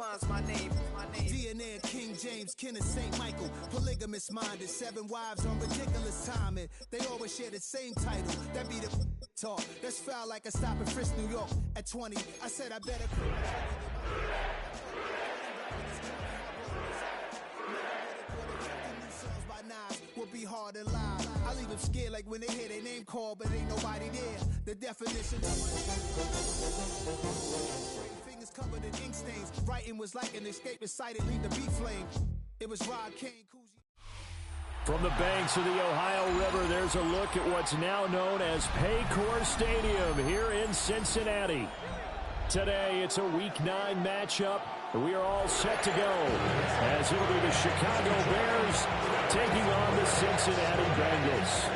defines my name. DNA of King James, kin of St. Michael. Polygamous minded, 7 wives on ridiculous timing. They always share the same title. That be the talk. That's foul like a stop in Frisk, New York. At 20, I said I better. Will be hard to lie. I leave them scared like when they hear their name called, but ain't nobody there. The definition of fingers covered in ink stains. Writing was like an escape sighted, leave the beat flame. It was Rod Kane, Cousy. From the banks of the Ohio River, there's a look at what's now known as Paycor Stadium here in Cincinnati. Today, it's a Week 9 matchup. We are all set to go as it'll be the Chicago Bears taking on the Cincinnati Bengals.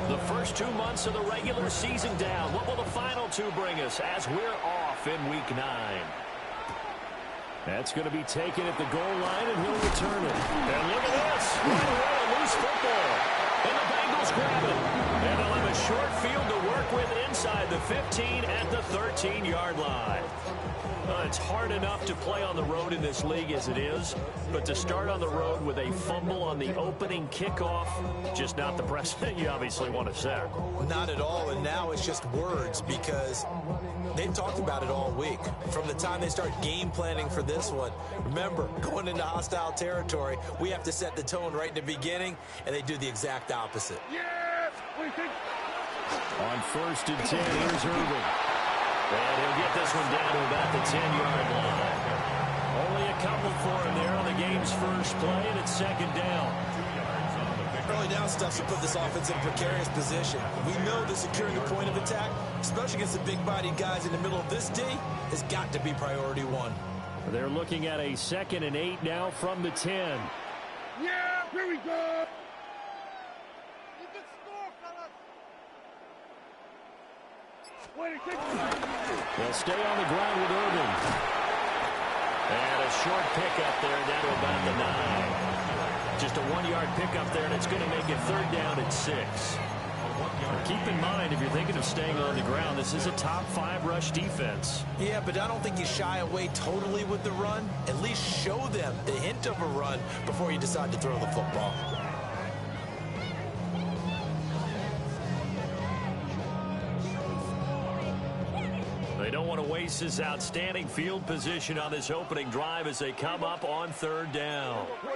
The first 2 months of the regular season down. What will the final 2 bring us as we're off in Week 9? That's going to be taken at the goal line, and he'll return it. And look at this. Right away, a loose football. And the Bengals grab it. And they'll have a short field to work with inside the 15 at the 13-yard line. It's hard enough to play on the road in this league as it is, but to start on the road with a fumble on the opening kickoff, just not the precedent you obviously want to set. Not at all, and now it's just words because they've talked about it all week. From the time they start game planning for this one, remember, going into hostile territory, we have to set the tone right in the beginning, and they do the exact opposite. Yes! On 1st and 10, here's Irvin. And he'll get this one down to about the 10-yard line. Only a couple for him there on the game's first play, and it's 2nd down. Early down stuff to put this offense in a precarious position. We know that securing a point of attack, especially against the big-bodied guys in the middle of this D, has got to be priority 1. They're looking at a 2nd and 8 now from the 10. Yeah, here we go. They'll stay on the ground with Irvin. And a short pickup there down to about the 9. Just a 1-yard pickup there, and it's going to make it 3rd down and 6. Keep in mind, if you're thinking of staying on the ground, this is a top 5 rush defense. Yeah, but I don't think you shy away totally with the run. At least show them the hint of a run before you decide to throw the football. They don't want to waste this outstanding field position on this opening drive as they come up on 3rd down. A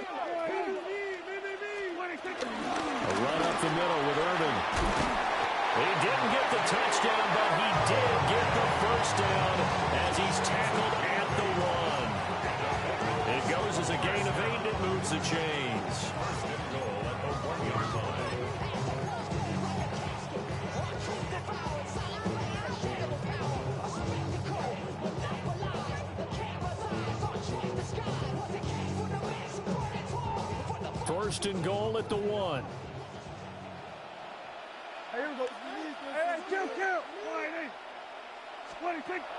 run up the middle with Irvin. He didn't get the touchdown, but he did get the first down as he's tackled at the 1. It goes as a gain of 8, and it moves the chains. First and goal at the 1.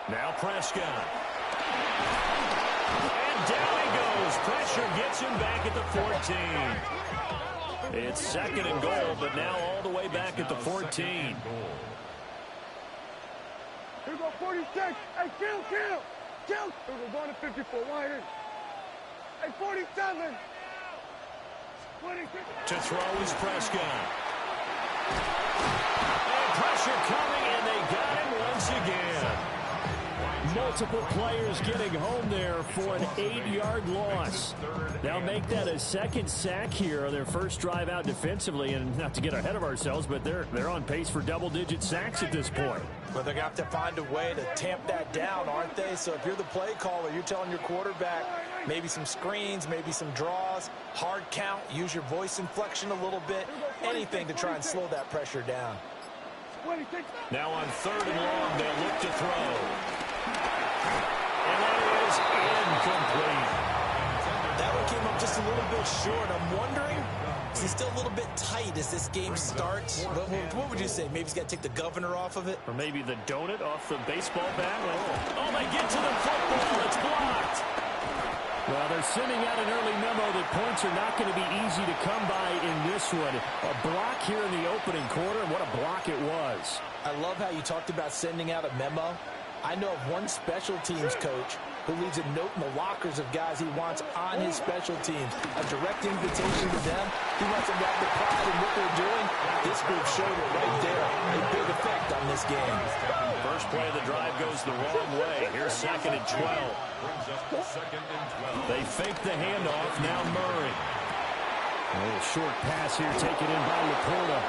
Now Prescott. And down he goes. Pressure gets him back at the 14. It's 2nd and goal, but now all the way back at the 14. Here we go, 46. Hey, kill. Here we're going to 54. Wide in. Hey, 47. To throw is Prescott. And pressure coming, and they got him once again. Multiple players getting home there for an 8-yard loss. Now make that a 2nd sack here on their first drive out defensively, and not to get ahead of ourselves, but they're on pace for double-digit sacks at this point. But they're going to have to find a way to tamp that down, aren't they? So if you're the play caller, you're telling your quarterback maybe some screens, maybe some draws, hard count, use your voice inflection a little bit, anything to try and slow that pressure down. Now on 3rd and long, they'll look to throw. And that is incomplete. That one came up just a little bit short. I'm wondering, is he still a little bit tight as this game starts? What would you say? Maybe he's got to take the governor off of it? Or maybe the donut off the baseball bat? Oh, they get to the football. It's blocked. sending out an early memo that points are not going to be easy to come by in this one. A block here in the opening quarter, and what a block it was. I love how you talked about sending out a memo. I know of one special teams coach who leaves a note in the lockers of guys he wants on his special teams. A direct invitation to them. He wants them to have the pride in what they're doing. This group showed it right there. A big effect on this game. First play of the drive goes the wrong way. Here's 2nd and 12. They fake the handoff. Now Murray. A little short pass here taken in by Laporta.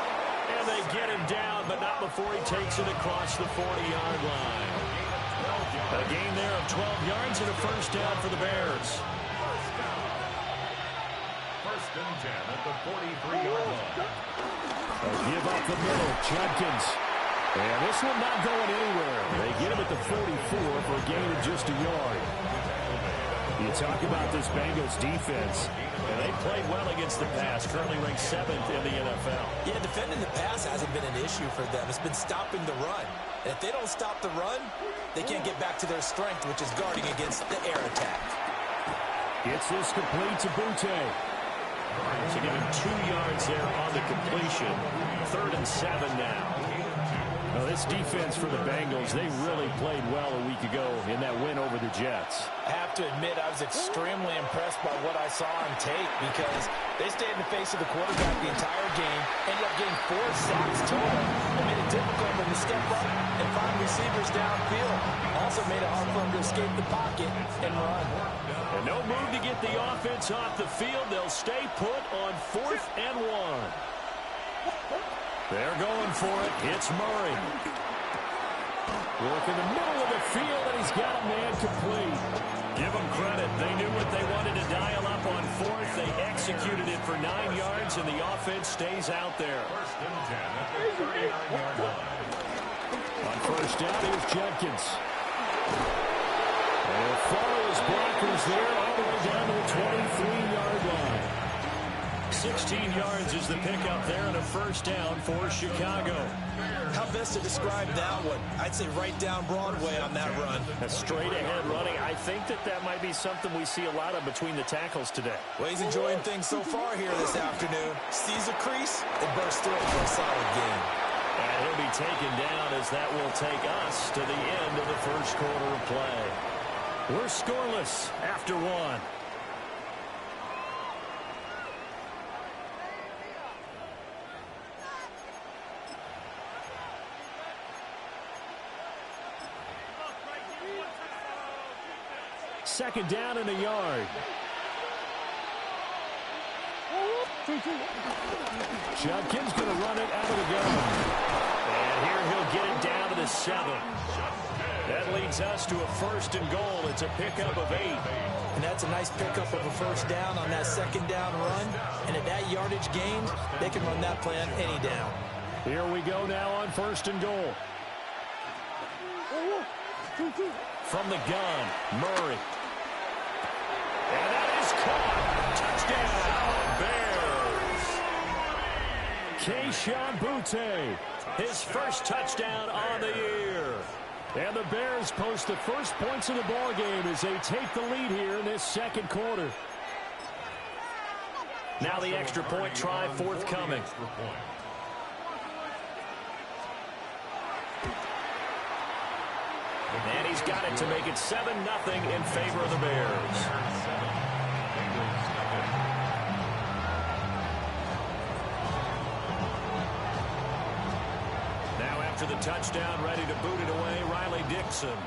And they get him down, but not before he takes it across the 40-yard line. A gain there of 12 yards and a first down for the Bears. First and 10 at the 43-yard line. Give up the middle. Judkins. And this one not going anywhere. They get him at the 44 for a gain of just a yard. You talk about this Bengals defense. And they played well against the pass. Currently ranked 7th in the NFL. Yeah, defending the pass hasn't been an issue for them. It's been stopping the run. And if they don't stop the run, they can't get back to their strength, which is guarding against the air attack. Gets this complete to Butte. So give him 2 yards there on the completion. 3rd and 7 now. Now this defense for the Bengals, they really played well a week ago in that win over the Jets. I have to admit, I was extremely impressed by what I saw on tape because they stayed in the face of the quarterback the entire game, ended up getting 4 sacks total, and made it difficult for them to step up and find receivers downfield. Also made it hard for them to escape the pocket and run. And no move to get the offense off the field. They'll stay put on 4th and 1. They're going for it. It's Murray. Work in the middle of the field, and he's got a man complete. Give them credit. They knew what they wanted to dial up on 4th. They executed it for 9 yards, and the offense stays out there. First and 10 at the 39-yard line. On first down, here's Judkins. And he'll follow his blockers there all the way down to the 23-yard line. 16 yards is the pickup there and a first down for Chicago. How best to describe that one? I'd say right down Broadway on that run. A straight ahead running. I think that might be something we see a lot of between the tackles today. Well, he's enjoying things so far here this afternoon. Sees a crease and bursts through it for a solid game. And he'll be taken down as that will take us to the end of the first quarter of play. We're scoreless after 1. Second down and a yard. Judkins going to run it out of the gun. And here he'll get it down to the 7. That leads us to a 1st and goal. It's a pickup of 8. And that's a nice pickup of a first down on that second down run. And at that yardage gained, they can run that play on any down. Here we go now on 1st and goal. From the gun, Murray. And that is caught. Touchdown, Bears. Kayshon Boutte, his first touchdown on the year. And the Bears post the first points of the ball game as they take the lead here in this second quarter. Now the extra point try forthcoming. And he's got it to make it 7-0 in favor of the Bears. Now after the touchdown, ready to boot it away, Riley Dixon.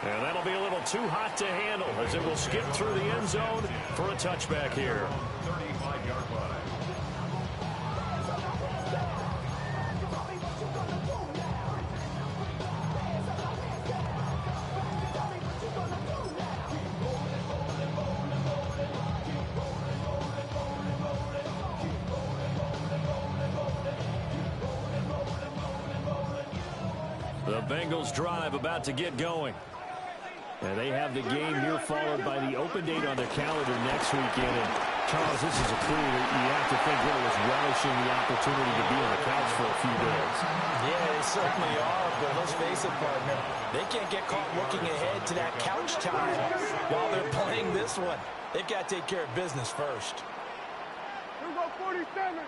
And that'll be a little too hot to handle as it will skip through the end zone for a touchback here. 35-yard line. The Bengals drive about to get going. And they have the game here followed by the open date on their calendar next weekend. And Charles, this is a crew that you have to think really was relishing the opportunity to be on the couch for a few days. Yeah, they certainly are, but let's face it, partner, they can't get caught looking ahead to that couch time while they're playing this one. They've got to take care of business first. Here we go, 47.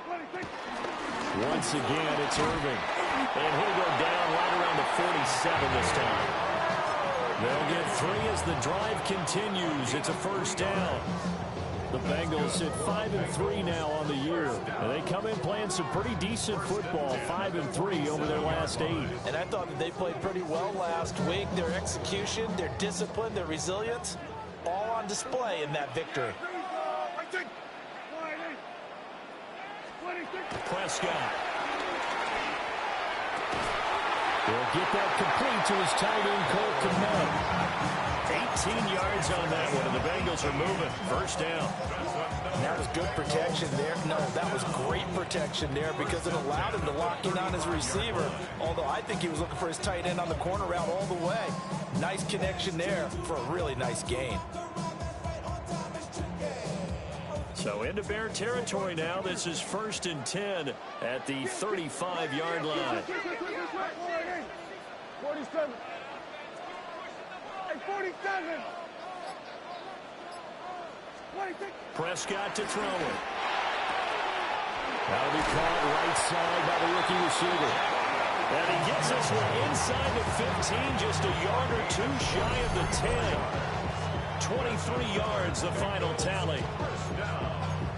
26. Once again, it's Irving. And he'll go down right around the 47 this time. They'll get 3 as the drive continues. It's a first down. The Bengals sit 5-3 now on the year. And they come in playing some pretty decent football, 5-3 over their last 8. And I thought that they played pretty well last week. Their execution, their discipline, their resilience, all on display in that victory. Prescott. He'll get that complete to his tight end, Cole Kmet. 18 yards on that one, and the Bengals are moving. First down. And that was good protection there. No, that was great protection there because it allowed him to lock in on his receiver, although I think he was looking for his tight end on the corner route all the way. Nice connection there for a really nice gain. So into Bear territory now. This is 1st and 10 at the 35-yard line. 47. Hey, 47. 26. Prescott to throw it. That'll be caught right side by the rookie receiver. And he gets this one inside the 15, just a yard or 2 shy of the 10. 23 yards, the final tally.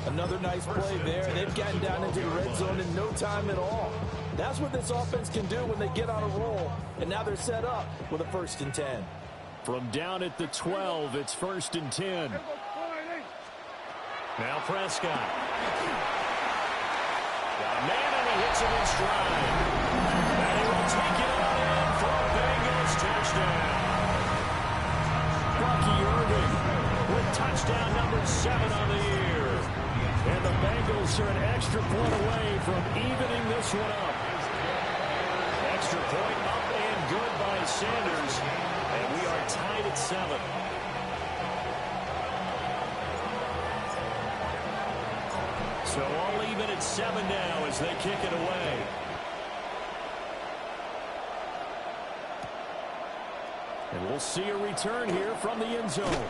Another nice play there. They've gotten down into the red zone in no time at all. That's what this offense can do when they get on a roll. And now they're set up with a 1st and 10. From down at the 12, it's 1st and 10. Now Prescott. Got a man and he hits it in stride. And he will take it on in for a Bengals touchdown. Bucky Irving with touchdown number 7 on the year. And the Bengals are an extra point away from evening this one up. Extra point up and good by Sanders. And we are tied at 7. So all even at 7 now as they kick it away. And we'll see a return here from the end zone.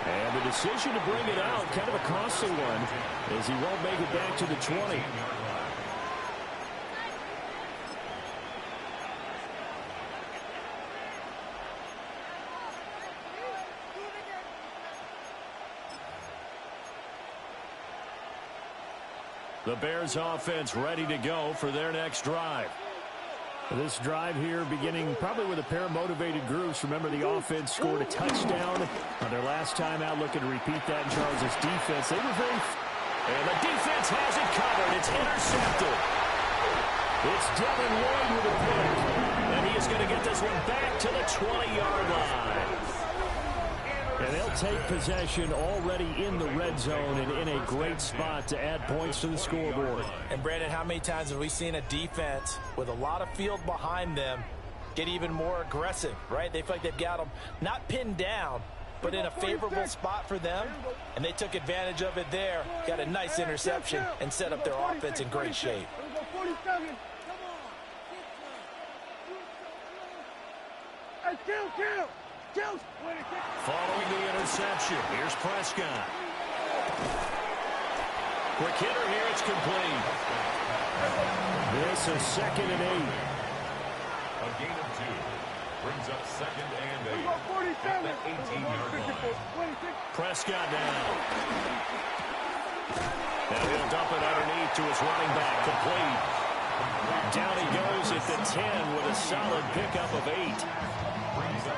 And the decision to bring it out, kind of a costly one, as he won't make it back to the 20. The Bears offense ready to go for their next drive. This drive here beginning probably with a pair of motivated groups. Remember, the offense scored a touchdown on their last time out. Looking to repeat that in Charles' defense. They were very... And the defense has it covered. It's intercepted. It's Devin Lloyd with a pick. And he is going to get this one back to the 20-yard line. And they'll take possession already in the red zone and in a great spot to add points to the scoreboard. And, Brandon, how many times have we seen a defense with a lot of field behind them get even more aggressive, right? They feel like they've got them not pinned down, but in a favorable spot for them. And they took advantage of it there, got a nice interception, and set up their offense in great shape. Hey, kill! Following the interception, here's Prescott. Quick hitter here, it's complete. This is 2nd and 8. A gain of 2 brings up 2nd and 8. 47. 18-yard line. Prescott now. And he'll dump it underneath to his running back, complete. Down he goes at the 10 with a solid pickup of 8.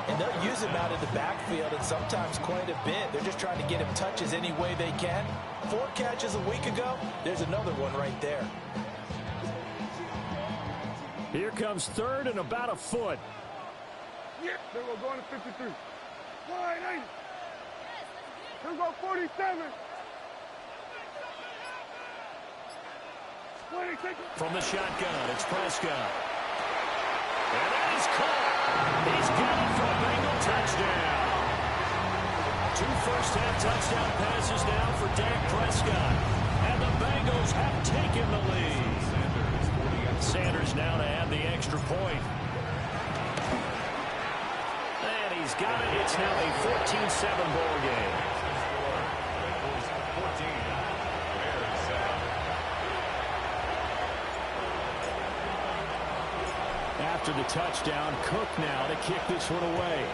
And they'll use him out in the backfield, and sometimes quite a bit. They're just trying to get him touches any way they can. 4 catches a week ago. There's another one right there. Here comes 3rd and about a foot. Yeah, they were going to 53. Wide 80. Here we go, 47. 26. From the shotgun, it's Prescott. And that is caught. He's got it for a Bengal touchdown. 2 first-half touchdown passes now for Dak Prescott. And the Bengals have taken the lead. Sanders now to add the extra point. And he's got it. It's now a 14-7 ball game. After the touchdown, Cook now to kick this one away.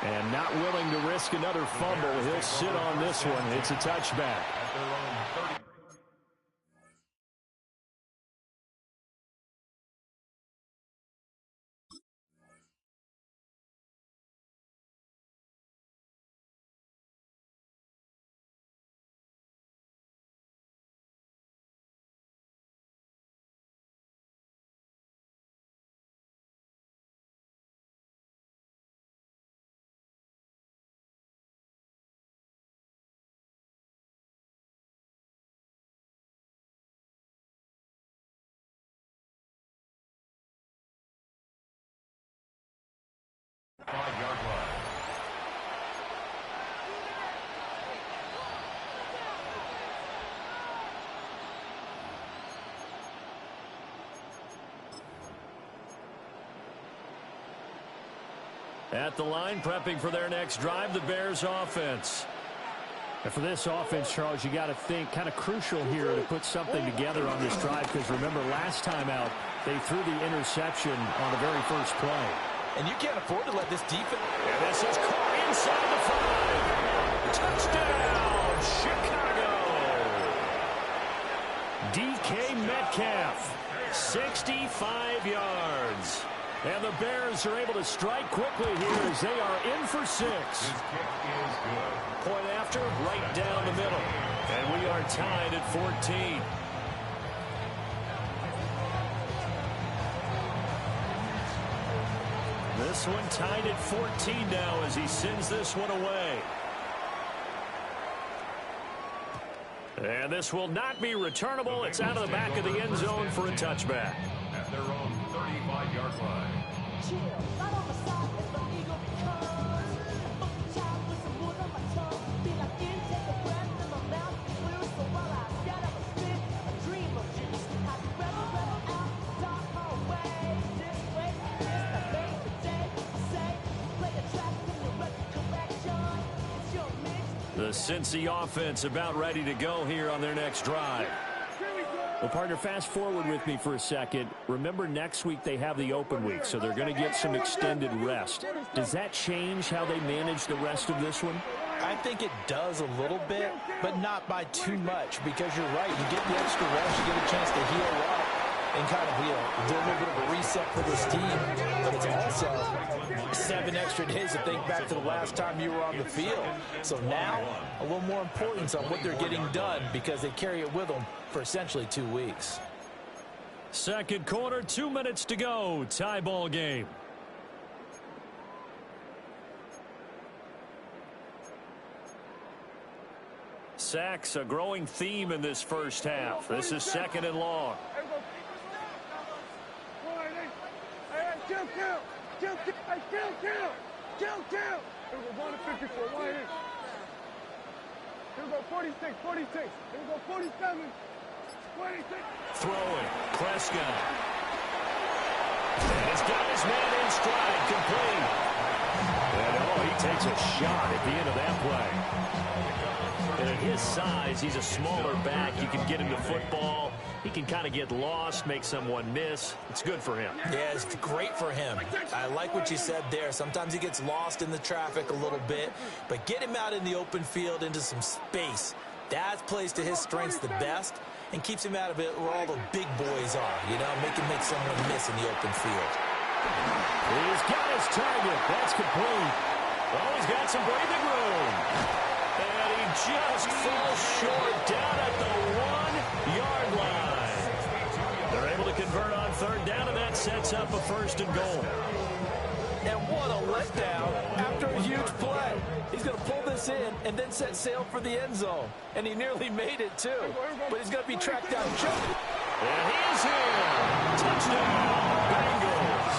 And not willing to risk another fumble. He'll sit on this one. It's a touchback. At the line, prepping for their next drive, the Bears offense. And for this offense, Charles, you got to think kind of crucial here to put something together on this drive, because remember last time out, they threw the interception on the very first play. And you can't afford to let this defense. And this is caught inside the 5. Touchdown, Chicago. DK Metcalf, 65 yards. And the Bears are able to strike quickly here as they are in for 6. Point after, right down the middle. And we are tied at 14. This one tied at 14 now as he sends this one away. And this will not be returnable. It's out of the back of the end zone for a touchback. At their own 35-yard line. The Cincy offense about ready to go here on their next drive. Well, partner, fast forward with me for a second. Remember, next week they have the open week, so they're going to get some extended rest. Does that change how they manage the rest of this one? I think it does a little bit, but not by too much, because you're right. You get the extra rest, you get a chance to heal up and kind of, do a little bit of a reset for this team. But it's also 7 extra days to think back to the last time you were on the field. So now, a little more importance on what they're getting done, because they carry it with them for essentially 2 weeks. Second quarter, 2 minutes to go. Tie ball game. Sacks, a growing theme in this first half. This is second and long. Kill. Here we go, 54. Why here? Here we go, 46. Here we go, 47. 26. Throwing, Prescott. And he's got his man in stride, complete. And he takes a shot at the end of that play. And at his size, he's a smaller back. You can get him to football. He can kind of get lost, make someone miss. It's good for him. Yeah, it's great for him. I like what you said there. Sometimes he gets lost in the traffic a little bit, but get him out in the open field into some space. That plays to his strengths the best and keeps him out of it where all the big boys are, make him make someone miss in the open field. He's got his target. That's complete. Oh, he's got some breathing room. And he just falls short down at the 1-yard line. They're able to convert on third down, and that sets up a first and goal. And what a letdown after a huge play. He's going to pull this in and then set sail for the end zone. And he nearly made it, too. But he's going to be tracked down. And he's here. Touchdown, Bengals.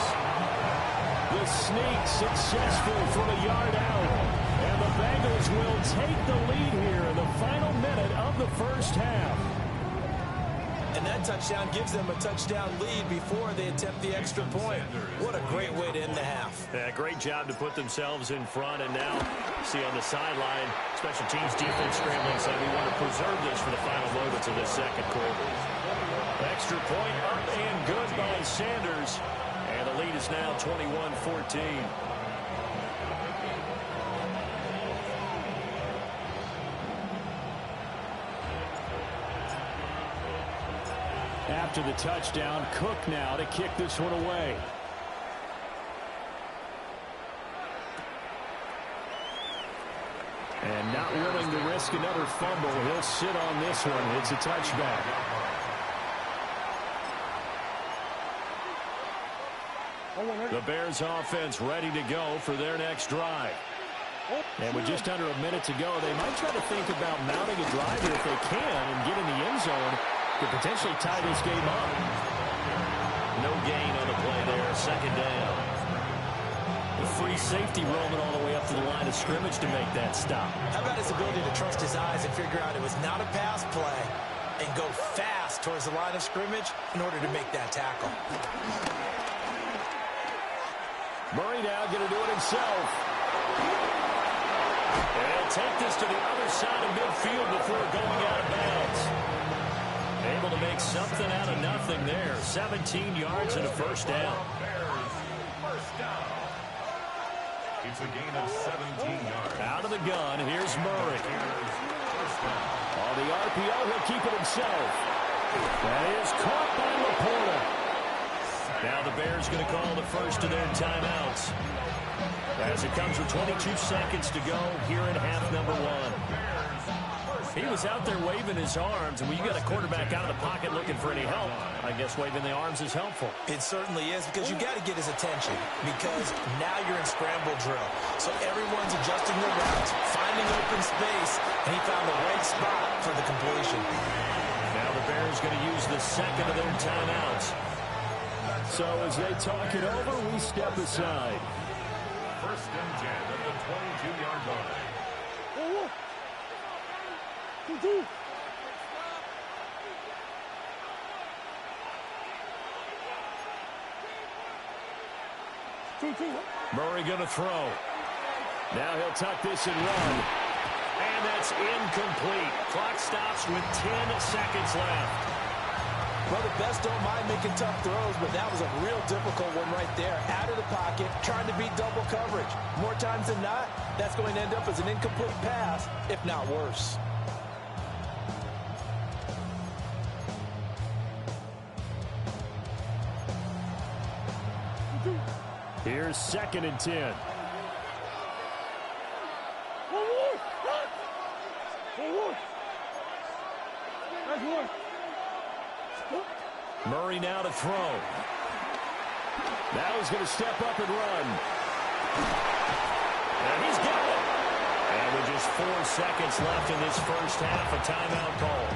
The sneak successful from a yard out. And the Bengals will take the lead here in the final minute of the first half. And that touchdown gives them a touchdown lead before they attempt the extra point. What a great way to end the half. Yeah, great job to put themselves in front. And now, see on the sideline, special teams defense scrambling, saying we want to preserve this for the final moments of this second quarter. Extra point up and good by Sanders. And the lead is now 21-14. After the touchdown, Cook now to kick this one away. And not willing to risk another fumble, he'll sit on this one. It's a touchback. The Bears offense ready to go for their next drive. And with just under a minute to go, they might try to think about mounting a drive here if they can and get in the end zone to potentially tie this game up. No gain on the play there, second down. The free safety roaming all the way up to the line of scrimmage to make that stop. How about his ability to trust his eyes and figure out it was not a pass play and go fast towards the line of scrimmage in order to make that tackle. Murray now going to do it himself. And take this to the other side of midfield before going out of bounds. Able to make something out of nothing there. 17 yards and a first down. It's a gain of 17 yards. Out of the gun, here's Murray. On the RPO, he'll keep it himself. That is caught by Laporta. Now the Bears going to call the first of their timeouts. As it comes with 22 seconds to go here in half number one. He was out there waving his arms, and when you got a quarterback out of the pocket looking for any help, I guess waving the arms is helpful. It certainly is, because you got to get his attention, because now you're in scramble drill. So everyone's adjusting their routes, finding open space, and he found the right spot for the completion. Now the Bears going to use the second of their timeouts. So as they talk it over, we step aside. First and 10 at the 22-yard line. Murray going to throw. Now he'll tuck this and run. And that's incomplete. Clock stops with 10 seconds left. Well, the best don't mind making tough throws, but that was a real difficult one right there. Out of the pocket, trying to beat double coverage. More times than not, that's going to end up as an incomplete pass, if not worse. Here's second and 10. Murray now to throw. Now he's going to step up and run. And he's got it. And with just 4 seconds left in this first half, a timeout call.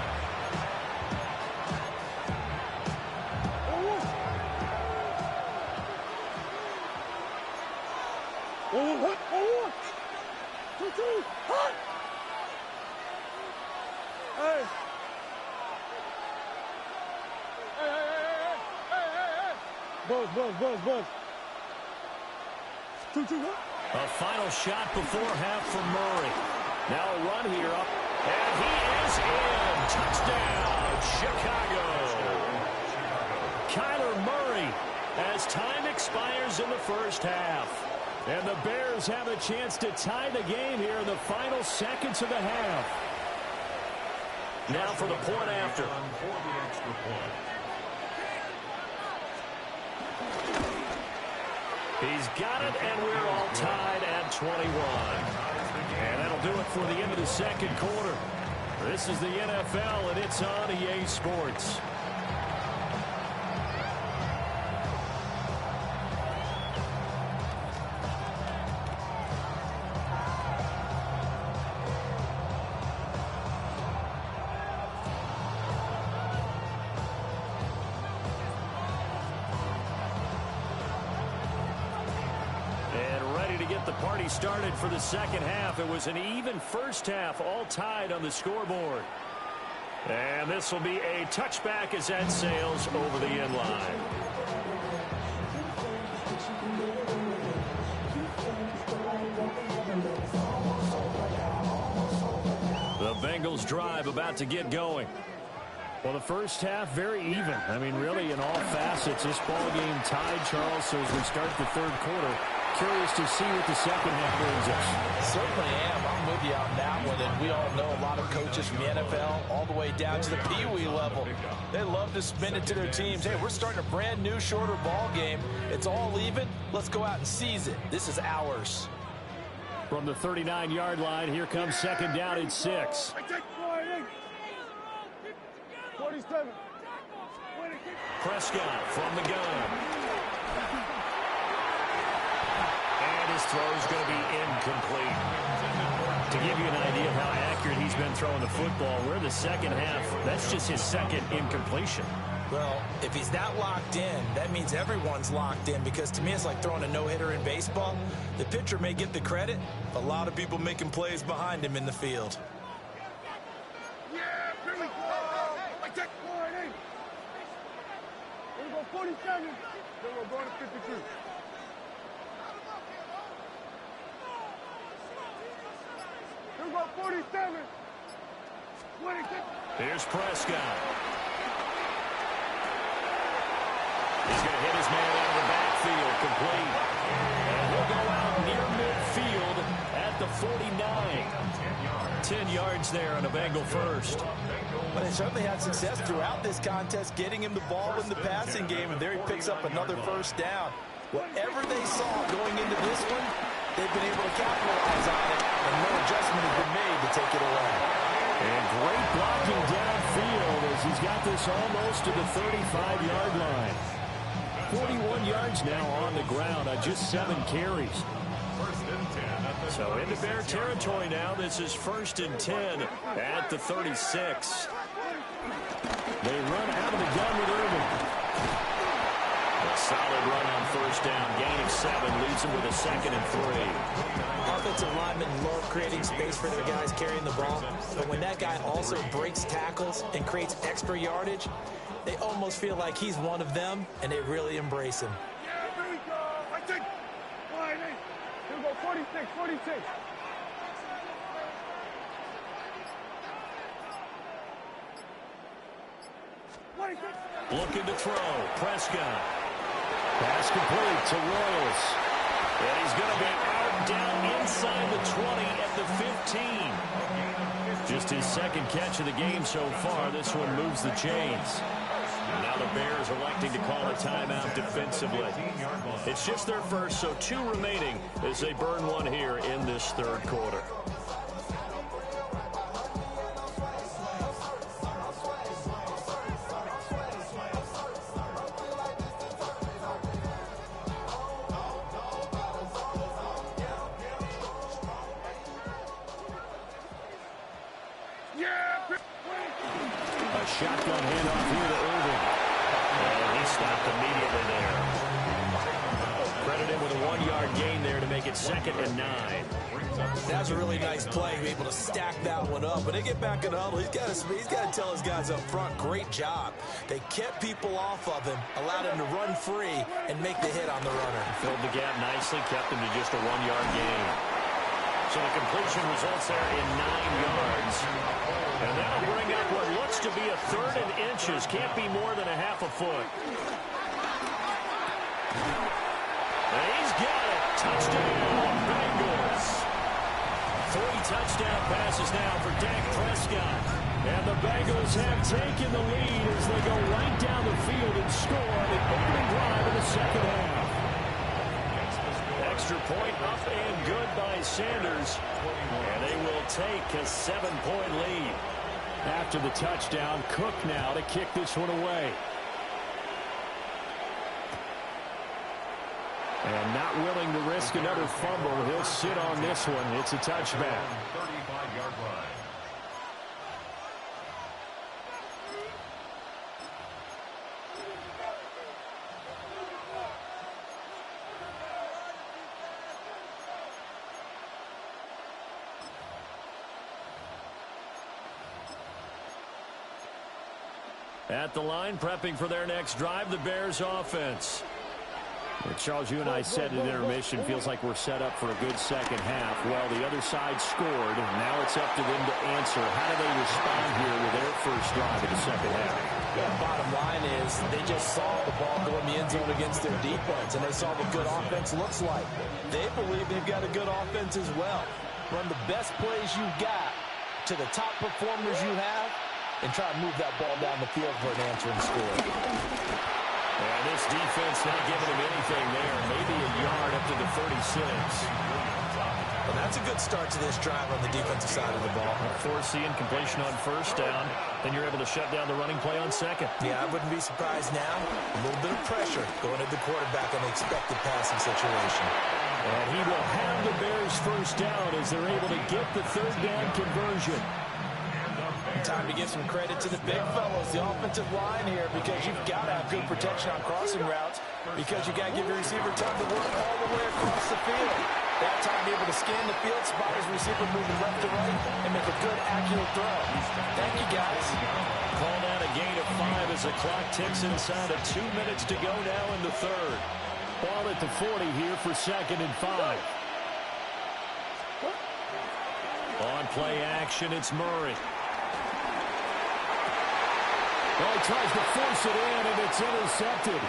Buzz. A final shot before half from Murray. Now a run here up. And he is in. Touchdown, Chicago. Kyler Murray as time expires in the first half. And the Bears have a chance to tie the game here in the final seconds of the half. Now for the point after. For the extra point. He's got it, and we're all tied at 21. And that'll do it for the end of the second quarter. This is the NFL, and it's on EA Sports. And ready to get the party started for the second half. It was an even first half, all tied on the scoreboard. And this will be a touchback as that sails over the end line. The Bengals drive about to get going. Well, the first half, very even. I mean, really, in all facets, this ball game tied, Charles. So as we start the third quarter, curious to see what the second half brings us. Certainly am. I'm with you on that one. And we all know a lot of coaches from the NFL all the way down to the Pee-wee level. They love to spin it to their teams. Hey, we're starting a brand new, shorter ball game. It's all even. Let's go out and seize it. This is ours. From the 39-yard line, here comes second down at 6. 47. Prescott from the gun. And his throw is going to be incomplete. To give you an idea of how accurate he's been throwing the football, we're in the second half. That's just his second incompletion. Well, if he's not locked in, that means everyone's locked in, because to me it's like throwing a no-hitter in baseball. The pitcher may get the credit, a lot of people making plays behind him in the field. Yeah, here we go. I take 48. Here we go, 47. Then we're going to 53. Here we go, 47. 26. Here's Prescott. He's going to hit his man out of the backfield, complete. And he'll go out near midfield at the 49. 10 yards there on a Bengal first. But they certainly had success throughout this contest, getting him the ball in the passing game, and there he picks up another first down. Whatever they saw going into this one, they've been able to capitalize on it, and no adjustment has been made to take it away. And great blocking downfield as he's got this almost to the 35-yard line. 41 yards now on the ground on just 7 carries. So into Bear territory now. This is 1st and 10 at the 36. They run out of the gun with Irvin. A solid run on first down. Gain of 7 leads them with a 2nd and 3. Offensive linemen love creating space for their guys carrying the ball. But when that guy also breaks tackles and creates extra yardage, they almost feel like he's one of them, and they really embrace him. Yeah, here we go. I take 48. Here we go, 46, 46. Looking to throw. Prescott. Pass complete to Royals. And he's going to be out down inside the 20 at the 15. Just his 2nd catch of the game so far. This one moves the chains. And now the Bears electing to call a timeout defensively. It's just their first, so 2 remaining as they burn one here in this third quarter. Shotgun handoff here to Irving. And he stopped immediately there. Credit him with a 1-yard gain there to make it 2nd and 9. That's a really nice play, to be able to stack that one up. But they get back in the huddle. He's got to tell his guys up front, great job. They kept people off of him, allowed him to run free, and make the hit on the runner. Filled the gap nicely, kept him to just a 1-yard gain. So the completion results there in 9 yards. And that'll bring up what looks to be a 3rd and inches. Can't be more than a half a foot. And he's got it. Touchdown, Bengals. 3 touchdown passes now for Dak Prescott. And the Bengals have taken the lead as they go right down the field and score the opening drive of the second half. Extra point up and good by Sanders. And they will take a 7-point lead. After the touchdown, Cook now to kick this one away. And not willing to risk another fumble, he'll sit on this one. It's a touchback. 35-yard line. At the line, prepping for their next drive, the Bears offense. Well, Charles, you and I said at intermission, feels like we're set up for a good second half. Well, the other side scored. Now it's up to them to answer. How do they respond here with their first drive in the second half? Yeah, bottom line is they just saw the ball go in the end zone against their defense, and they saw what good offense looks like. They believe they've got a good offense as well. Run the best plays you've got to the top performers you have, and try to move that ball down the field for an answering score. And this defense not giving him anything there. Maybe a yard up to the 36. Well, that's a good start to this drive on the defensive side of the ball. Forcing completion on first down. Then you're able to shut down the running play on second. Yeah, I wouldn't be surprised now. A little bit of pressure going at the quarterback on the expected passing situation. And he will have the Bears first down as they're able to get the third down conversion. Time to give some credit to the big fellows, the offensive line here, because you've got to have good protection on crossing routes, because you got to give your receiver time to work all the way across the field. That time to be able to scan the field, spot his receiver moving left to right, and make a good, accurate throw. Thank you, guys. Called out a gain of 5 as the clock ticks inside of 2 minutes to go now in the third. Ball at the 40 here for 2nd and 5. On play action, it's Murray. Well, he tries to force it in, and it's intercepted.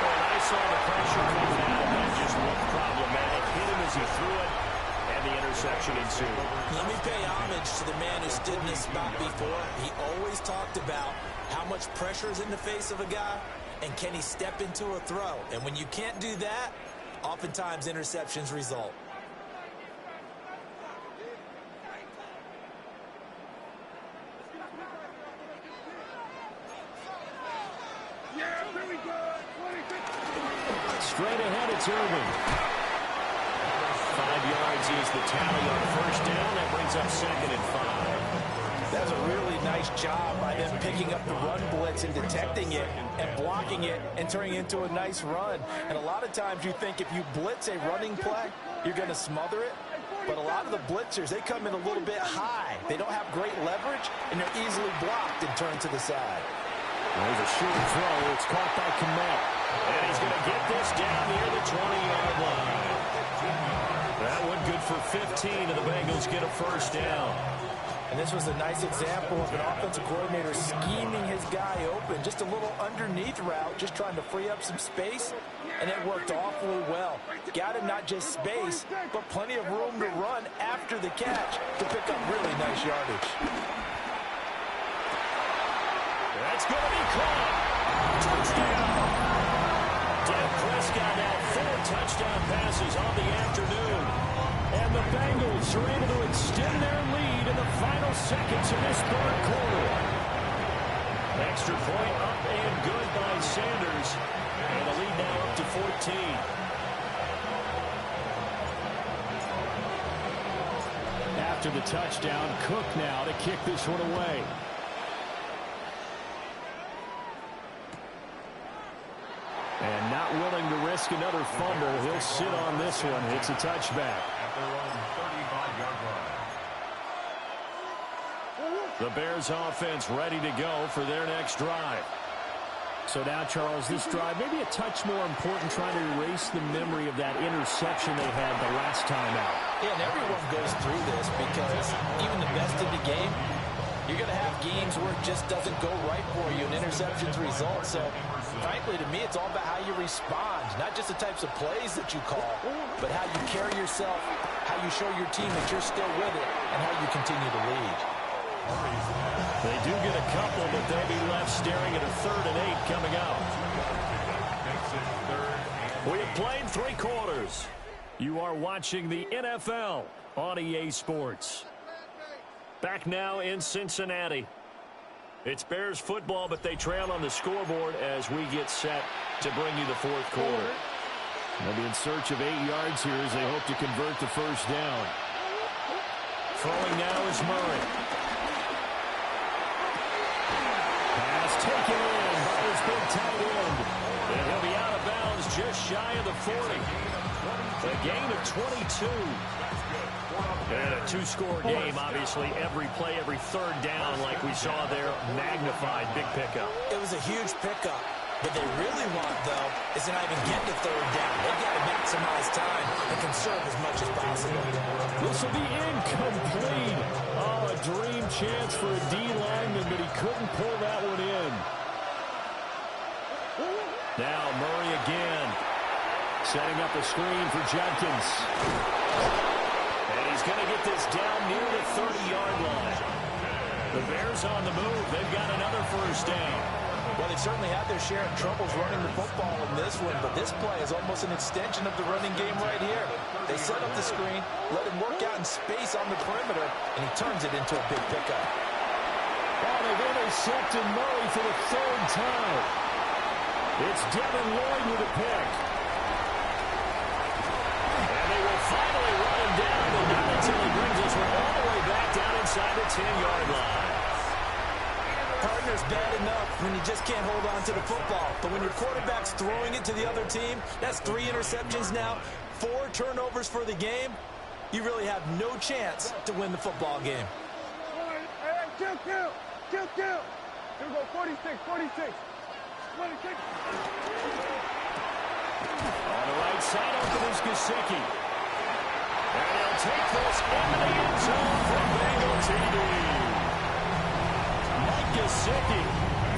Well, I saw the pressure come out. That just looked problematic. Hit him as he threw it, and the interception ensued. Let me pay homage to the man who stood in this spot before. He always talked about how much pressure is in the face of a guy, and can he step into a throw. And when you can't do that, oftentimes interceptions result. Straight ahead, it's Irvin. 5 yards is the tally on first down. That brings up 2nd and 5. That's a really nice job by them picking up the run blitz and detecting it and blocking it and turning it into a nice run. And a lot of times you think if you blitz a running play, you're going to smother it. But a lot of the blitzers, they come in a little bit high. They don't have great leverage, and they're easily blocked and turned to the side. There's a short throw. It's caught by Kmet. And he's going to get this down near the 20-yard line. That one good for 15, and the Bengals get a first down. And this was a nice example of an offensive coordinator scheming his guy open. Just a little underneath route, just trying to free up some space, and it worked awfully well. Got him not just space, but plenty of room to run after the catch to pick up really nice yardage. That's going to be caught. Touchdown. Dak Prescott had 4 touchdown passes on the afternoon. And the Bengals are able to extend their lead in the final seconds of this third quarter. Extra point up and good by Sanders. And the lead now up to 14. After the touchdown, Cook now to kick this one away. And not willing to risk another fumble. He'll sit on this one. It's a touchback. At their own 35-yard line. The Bears offense ready to go for their next drive. So now, Charles, this drive maybe a touch more important, trying to erase the memory of that interception they had the last time out. Yeah, and everyone goes through this because even the best in the game, you're going to have games where it just doesn't go right for you and interceptions result. So, frankly, to me, it's all about how you respond, not just the types of plays that you call, but how you carry yourself, how you show your team that you're still with it, and how you continue to lead. They do get a couple, but they'll be left staring at a 3rd and 8 coming up. We have played 3 quarters. You are watching the NFL on EA Sports. Back now in Cincinnati. It's Bears football, but they trail on the scoreboard as we get set to bring you the 4th quarter. They'll be in search of 8 yards here as they hope to convert the first down. Throwing now is Murray. Pass taken in by his big tight end. And he'll be out of bounds just shy of the 40. A gain of 22. And a two-score game, obviously. Every play, every third down, like we saw there, magnified. Big pickup. It was a huge pickup. What they really want, though, is to not even get to third down. They've got to maximize time and conserve as much as possible. This will be incomplete. Oh, a dream chance for a D lineman, but he couldn't pull that one in. Now Murray again, setting up a screen for Jenkins. And he's going to get this down near the 30-yard line. The Bears on the move. They've got another first down. Well, they certainly had their share of troubles running the football in this one, but this play is almost an extension of the running game right here. They set up the screen, let him work out in space on the perimeter, and he turns it into a big pickup. Oh, they've intercepted Murray for the third time. It's Devin Lloyd with a pick. And they will finally run him down, but not until he brings us all the way back down inside the 10-yard line. Partner's bad enough when you just can't hold on to the football. But when your quarterback's throwing it to the other team, that's 3 interceptions now, 4 turnovers for the game. You really have no chance to win the football game. Hey, kill. Here we go, 46. 26. On the right side, open is Gesicki. And he'll take this into the end zone for Bengal TD. Gesicki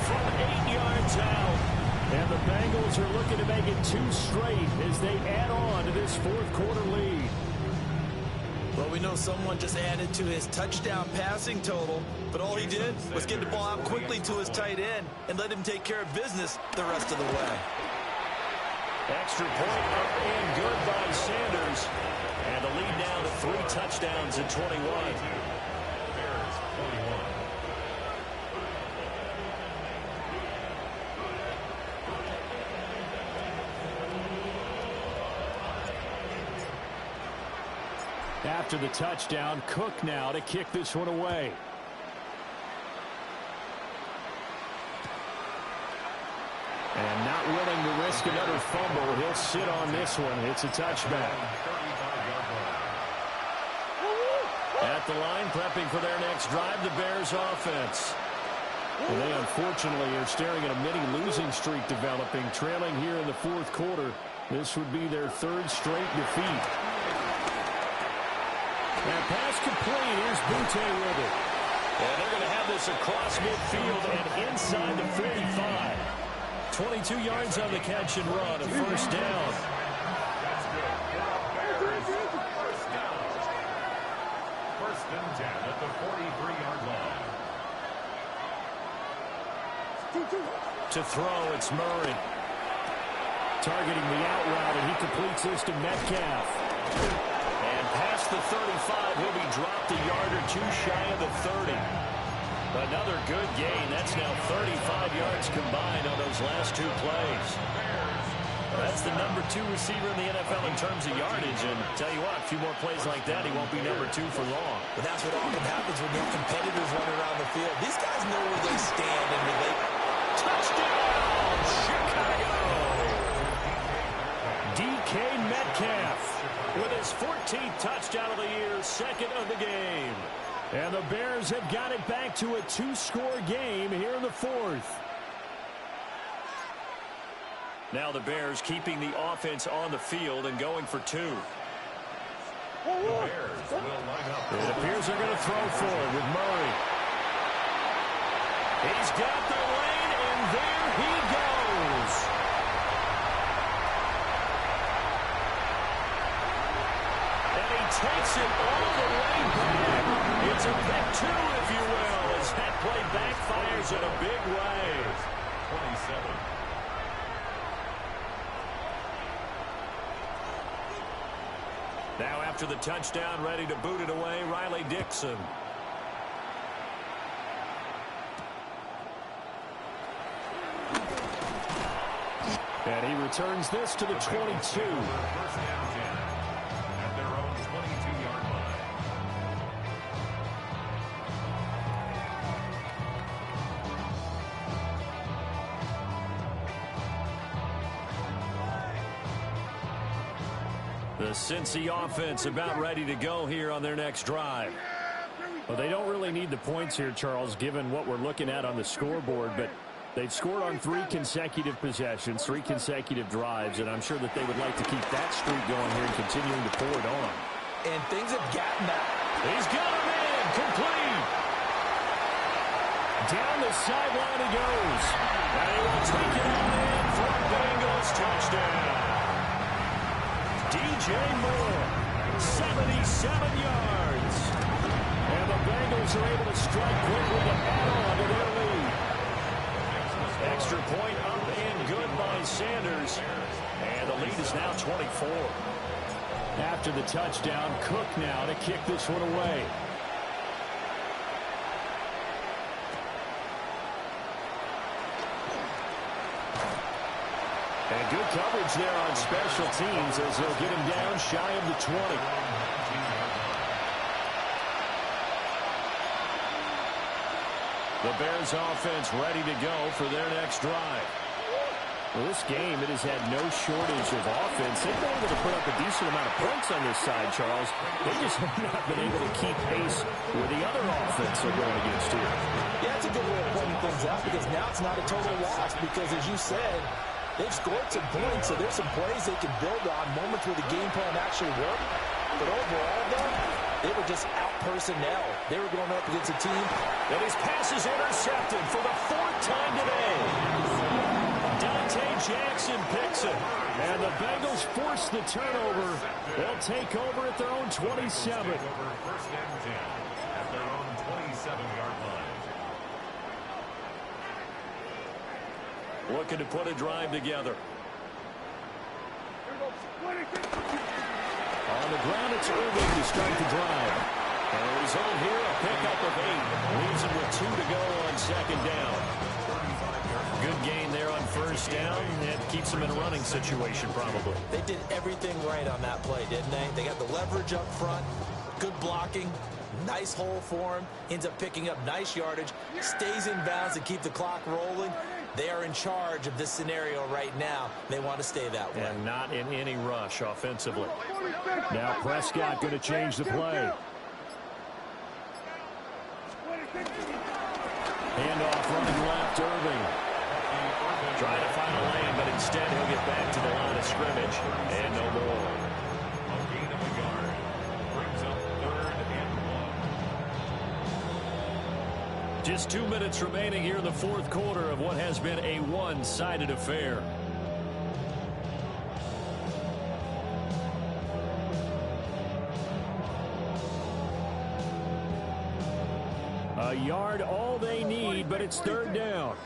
from 8 yards out. And the Bengals are looking to make it 2 straight as they add on to this fourth-quarter lead. Well, we know someone just added to his touchdown passing total, but all he did was get the ball out quickly to his tight end and let him take care of business the rest of the way. Extra point up and good by Sanders. And the lead now to 3 touchdowns at 21. Bears 21. After the touchdown, Cook now to kick this one away. And not willing to risk another fumble. He'll sit on this one. It's a touchback. At the line, prepping for their next drive, the Bears offense. And they unfortunately are staring at a mini losing streak developing, trailing here in the fourth quarter. This would be their 3rd straight defeat. And pass complete. Here's Butte with it. And they're going to have this across midfield and inside the 45. 22 yards on the catch and run, a first down. That's good. First and 10 at the 43-yard line. To throw, it's Murray. Targeting the out route, and he completes this to Metcalf. And past the 35, he'll be dropped a yard or 2 shy of the 30. Another good gain. That's now 35 yards combined on those last 2 plays. That's the number 2 receiver in the NFL in terms of yardage. And tell you what, a few more plays like that, he won't be number 2 for long. But that's what often happens when your competitors run around the field. These guys know where they stand and relate. Touchdown, Chicago! DK Metcalf with his 14th touchdown of the year, 2nd of the game. And the Bears have got it back to a 2-score game here in the 4th. Now the Bears keeping the offense on the field and going for 2. The Bears will line up. It appears they're going to throw for it with Murray. He's got the lane, and there he goes. And he takes it all the way back. It's a pick 2, if you will, as that play backfires in a big way. 27. Now after the touchdown, ready to boot it away, Riley Dixon. And he returns this to the 22. First down 10 at their own 22-yard line. The Cincy offense about ready to go here on their next drive. Well, they don't really need the points here, Charles, given what we're looking at on the scoreboard, but they've scored on 3 consecutive possessions, 3 consecutive drives, and I'm sure that they would like to keep that streak going here and continuing to pour it on. And things have gotten that. He's got him in, complete. Down the sideline he goes. And he will take it on in for a Bengals touchdown. DJ Moore, 77 yards. And the Bengals are able to strike quickly to add on to their lead. Extra point up and good by Sanders. And the lead is now 24. After the touchdown, Cook now to kick this one away. And good coverage there on special teams as they'll get him down shy of the 20. The Bears offense ready to go for their next drive. Well, this game, it has had no shortage of offense. They've been able to put up a decent amount of points on this side, Charles. They just have not been able to keep pace with the other offense they're going against here. Yeah, that's a good way of pointing things out because now it's not a total loss because, as you said, they've scored some points, so there's some plays they can build on, moments where the game plan actually worked. But overall, though, they were just out-personnel. They were going up against a team. And his pass is intercepted for the 4th time today. Dante Jackson picks it. And the Bengals force the turnover. They'll take over at their own 27. First and 10 at their own 27-yard line. Looking to put a drive together. On the ground, it's Irving to start the drive. And the result here, a pickup of 8. Leaves him with 2 to go on 2nd down. Good gain there on 1st down. That keeps them in a running situation, probably. They did everything right on that play, didn't they? They got the leverage up front, good blocking, nice hole for him, ends up picking up nice yardage, stays in bounds to keep the clock rolling. They are in charge of this scenario right now. They want to stay that way. And not in any rush offensively. Now Prescott going to change the play. Handoff running left, Irving. Trying to find a lane, but instead he'll get back to the line of scrimmage. And no more. A gain of a yard. Brings up 3rd and 1. Just 2 minutes remaining here in the 4th quarter of what has been a one-sided affair. A yard all they need, but it's 3rd down.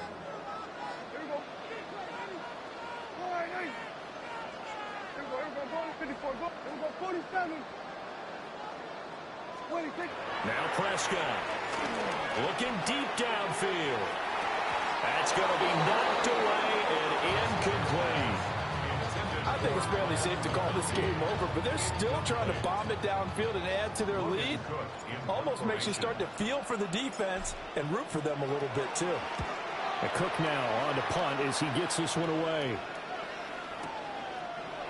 Now Prescott looking deep downfield. That's going to be knocked away and incomplete. I think it's fairly safe to call this game over, but they're still trying to bomb it downfield and add to their lead. Almost makes you start to feel for the defense and root for them a little bit, too. And Cook now on to punt as he gets this one away.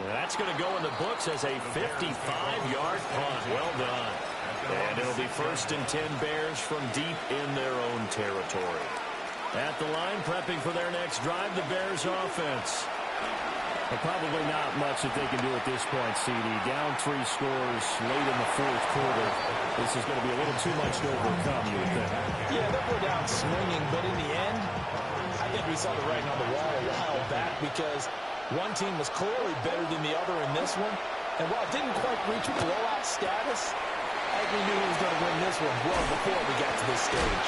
That's going to go in the books as a 55-yard punt. Well done. And it'll be 1st and 10 Bears from deep in their own territory. At the line, prepping for their next drive, the Bears offense. But probably not much that they can do at this point, CD. Down 3 scores late in the 4th quarter. This is going to be a little too much to overcome, you would think. Yeah, they'll go down swinging, but in the end, I think we saw the writing on the wall a while back because one team was clearly better than the other in this one. And while it didn't quite reach blowout status, I think we knew he was going to win this one well before we got to this stage.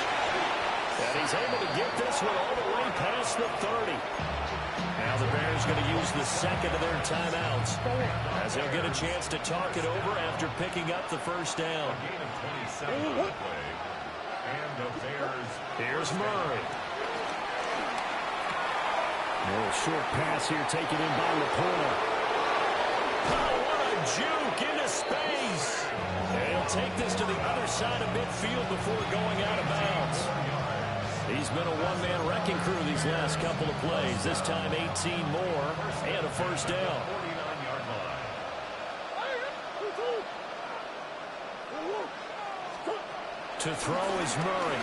And he's able to get this one all the way past the 30. Now the Bears going to use the 2nd of their timeouts as they'll get a chance to talk it over after picking up the 1st down. A gain of 27 on the play. And the Bears. Here's Murray. A little short pass here taken in by Laporta. Oh, what a juke into space. And he'll take this to the other side of midfield before going out of bounds. He's been a one-man wrecking crew these last couple of plays. This time 18 more and a 1st down. 49-yard line. To throw is Murray.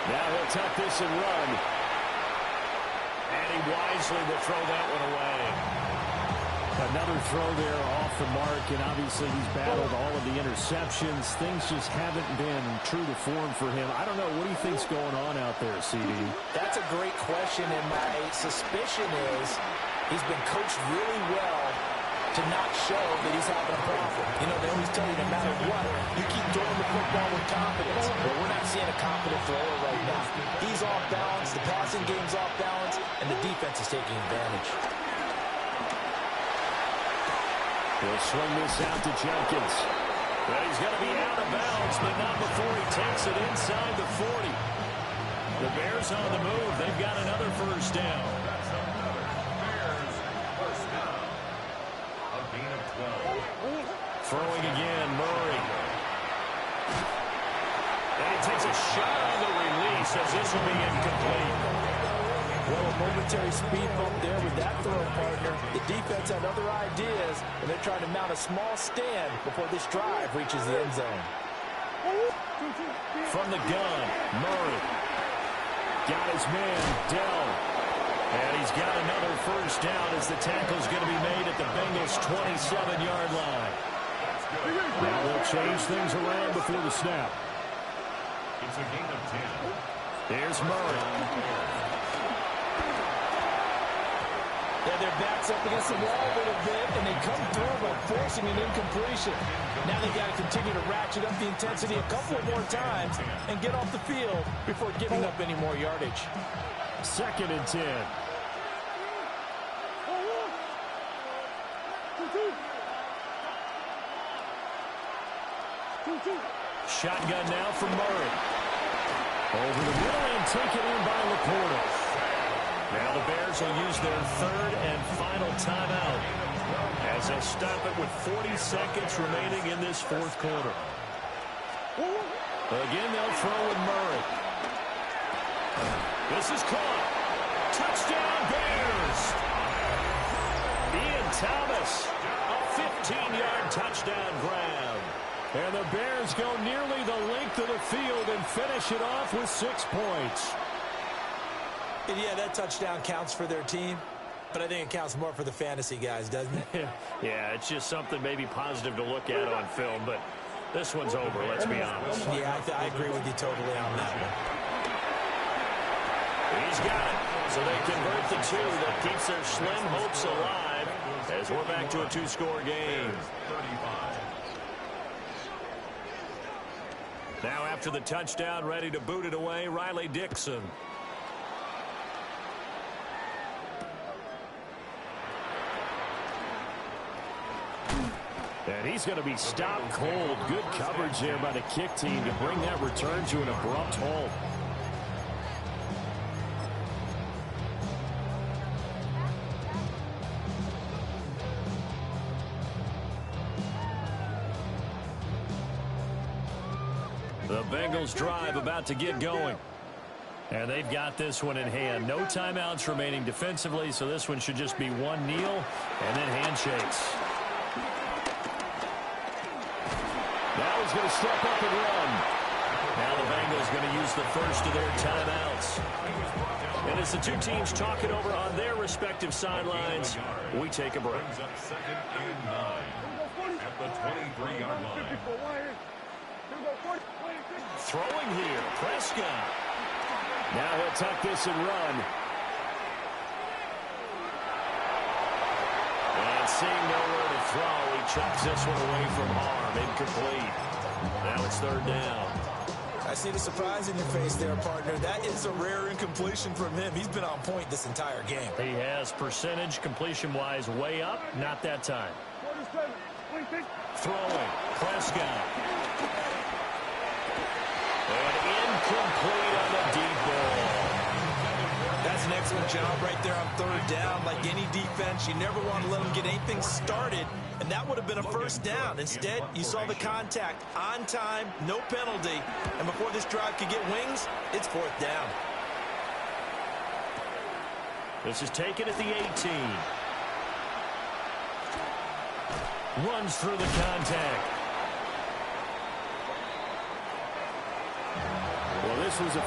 Now he'll tuck this and run. And he wisely will throw that one away. Another throw there off the mark, and obviously he's battled all of the interceptions. Things just haven't been true to form for him. I don't know. What do you think's going on out there, CD? That's a great question, and my suspicion is he's been coached really well to not show that he's having a problem. You know, they always tell you no matter what, you keep throwing the football with confidence. But we're not seeing a confident thrower right now. He's off balance, the passing game's off balance, and the defense is taking advantage. He'll swing this out to Jenkins. But he's going to be out of bounds, but not before he takes it inside the 40. The Bears on the move. They've got another first down. That's another Bears first down. A gain of 12. Throwing again, Murray. And he takes a shot on the release as this will be incomplete. Well, a momentary speed bump there with that throw, partner. The defense had other ideas, and they're trying to mount a small stand before this drive reaches the end zone. From the gun, Murray. Got his man, Dell. And he's got another first down as the tackle's going to be made at the Bengals' 27-yard line. Now they'll change things around before the snap. It's a gain of 10. Here's Murray. Yeah, their back's up against the wall a little bit, and they come through by forcing an incompletion. Now they've got to continue to ratchet up the intensity a couple of more times and get off the field before giving up any more yardage. 2nd and 10. Shotgun now from Murray. Over the middle and taken in by Laporta. Now the Bears will use their 3rd and final timeout as they stop it with 40 seconds remaining in this 4th quarter. Again, they'll throw with Murray. This is caught. Touchdown, Bears! Ian Thomas, a 15-yard touchdown grab. And the Bears go nearly the length of the field and finish it off with 6 points. And yeah, that touchdown counts for their team, but I think it counts more for the fantasy guys, doesn't it? Yeah, it's just something maybe positive to look at on film, but this one's over, let's be honest. Yeah, I agree with you totally on that one. He's got it. So they convert the 2 that keeps their slim hopes alive as we're back to a 2-score game. 35. Now after the touchdown, ready to boot it away, Riley Dixon. And he's going to be stopped cold. Good coverage there by the kick team to bring that return to an abrupt halt. The Bengals drive about to get going. And they've got this one in hand. No timeouts remaining defensively, so this one should just be one kneel and then handshakes. Now he's going to step up and run. Now the Bengals going to use the first of their timeouts. And as the two teams talk it over on their respective sidelines, we take a break. Brings up 2nd and 9 at the 23-yard line. Throwing here, Prescott. Now he'll tuck this and run. And seeing nowhere to throw, he chucks this one away from harm. Incomplete. Now it's 3rd down. I see the surprise in your face there, partner. That is a rare incompletion from him. He's been on point this entire game. He has percentage completion-wise way up. Not that time. Throwing. Prescott. And incomplete on the deep ball. That's an excellent job right there on 3rd down. Like any defense, you never want to let them get anything started, and that would have been a first down. Instead, you saw the contact on time, no penalty, and before this drive could get wings, it's 4th down. This is taken at the 18. Runs through the contact. this was a